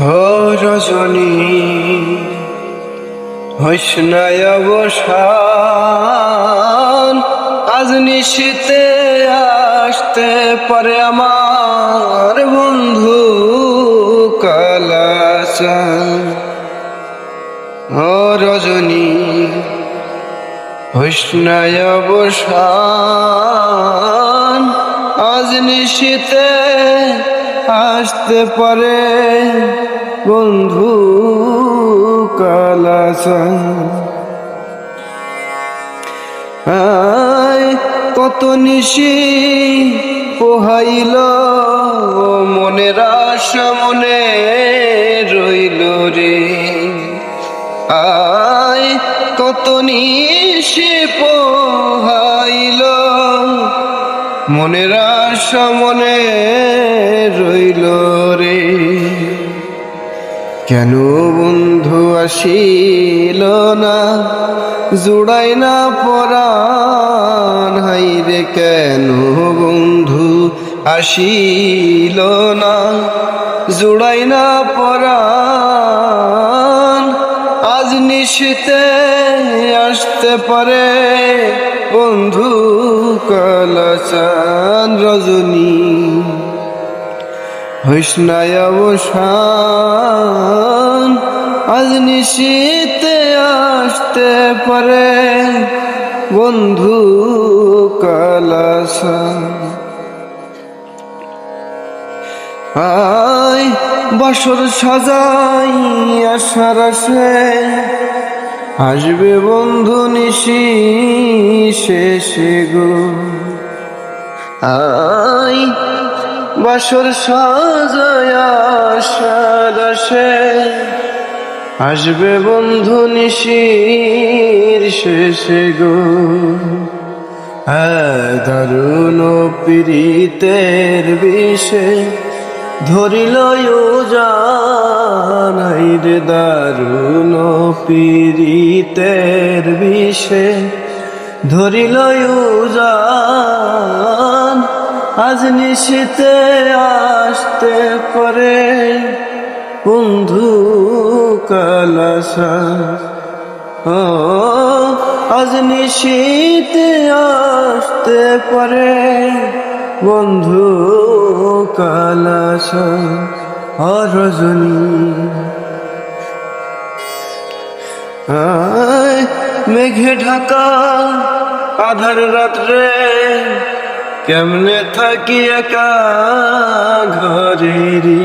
ও রজনী হইস না অবসান, আজ নিশীতে আসতে পারে আমার বন্ধু কালাচান। ও রজনী হইস না অবসান, আজ নিশীতে আসতে পারে বন্ধু কালাচান। কত নিশি পোহাইল মনের আশা মনে রইল রে, কত নিশি পোহাইল মনের আশা মনে রইল রে। কেন বন্ধু আসিল না জুড়াই না পরাণ, হাইরে কেন বন্ধু আসিল না জুড়াই না পরাণ, আজ নিশীতে আসতে পারে বন্ধু কালাচান। রজনী হইস না অবসান, আজ নিশীতে আসতে পারে বন্ধু কালাচান। বাসর সাজাই আশার আসে আসবে বন্ধু নিশি শেষে গো। বাসর সাজায় আশার আসে আসবে বন্ধু নিশির শেষে গো। দারুণ পীড়িতের বিষে ধরিল জানাই রে, দারুণ পীড়িতের বিষে ধরিল জান, আজ নিশীতে আসতে পারে বন্ধু কালাচান। আজ নিশীতে আসতে পারে বন্ধু কালাচান। ও রজনী মেঘে ঢাকা আধার রাত্রে কেমনে থাকি একা ঘরে রে।